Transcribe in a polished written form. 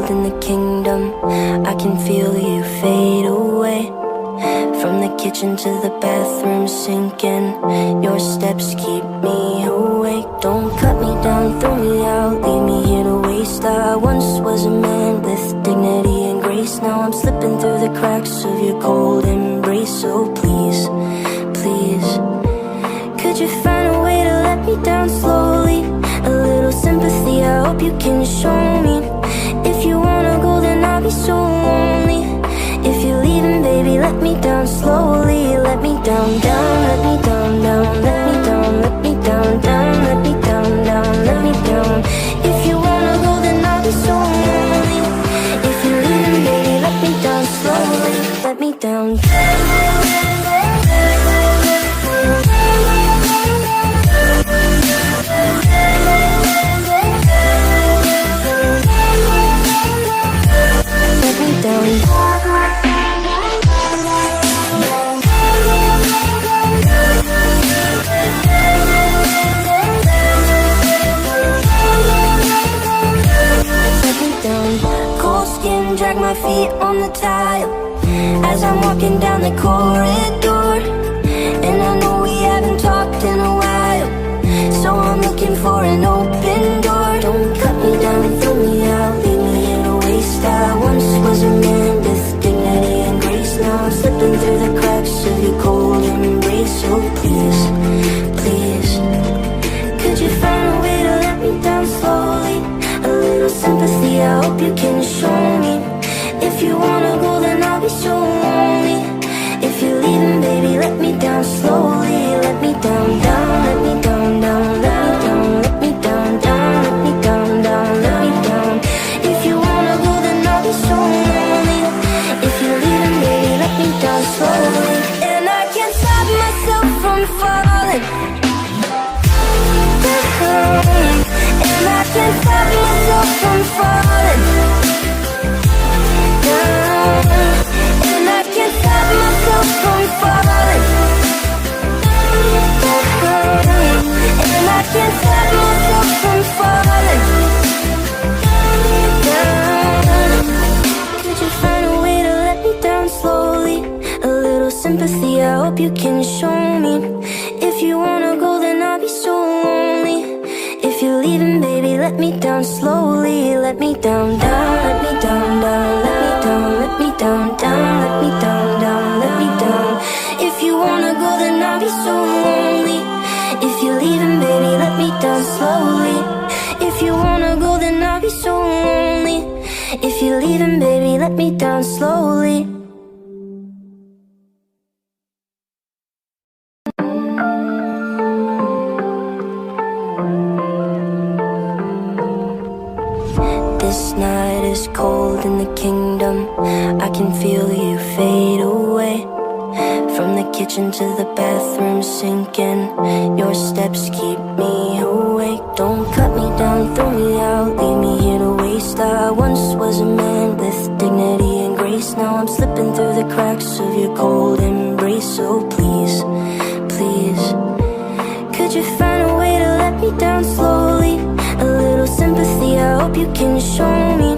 cold in the kingdom. I can feel you fade away. From the kitchen to the bathroom sinking. Your steps keep me awake. Don't cut me down, throw me out, leave me here to waste. I once was a man with dignity and grace. Now I'm slipping through the cracks of your cold embrace. So please, please, could you find a way to let me down slowly? A little sympathy, I hope you can show me. If you wanna go, then I'll be so lonely. If you're leaving, baby, let me down slowly. Let me down, down, let me down, down, let me down, let me down, down, let me down, down, let me down. If you wanna go, then I'll be so lonely. If you're leaving, baby, let me down slowly. Let me down. Let me down. Cold skin, drag my feet on the tile as I'm walking down the corridor. And I know we haven't talked in a while, so I'm looking for an open door. Don't cut me down, throw me out, leave me in a waste. I once was a man with dignity and grace. Now I'm slipping through the cracks of your cold embrace. So please, please, could you find a way to let me down slowly? A little sympathy, I hope you can show me. If you wanna go, then I'll be so lonely. If you're leaving, baby, let me down slowly. Let me down, down, let me down, down, let me down, let me down, down, let me down, down, let me down. If you wanna go, then I'll be so lonely. If you're leaving, baby, let me down slowly. And I can't stop myself from falling. And I can't stop myself from falling down. And I can't stop myself from falling down. And I can't stop myself from falling down. Could you find a way to let me down slowly? A little sympathy, I hope you can show me. If you wanna go, then I'll be so lonely. If you're leaving, baby, let me down slowly. Let me down, down, let me down, down, let me down, let me down, down, let me down, down, let me down. If you wanna go, then I'll be so lonely. If you're leaving, baby, let me down slowly. If you wanna go, then I'll be so lonely. If you're leaving, baby, let me down slowly. This night is cold in the kingdom. I can feel you fade away. From the kitchen to the bathroom sinking. Your steps keep me awake. Don't cut me down, throw me out, leave me here to waste. I once was a man with dignity and grace. Now I'm slipping through the cracks of your cold embrace. So please, please, could you find a way to let me down slowly? A little sympathy, I hope you can show me.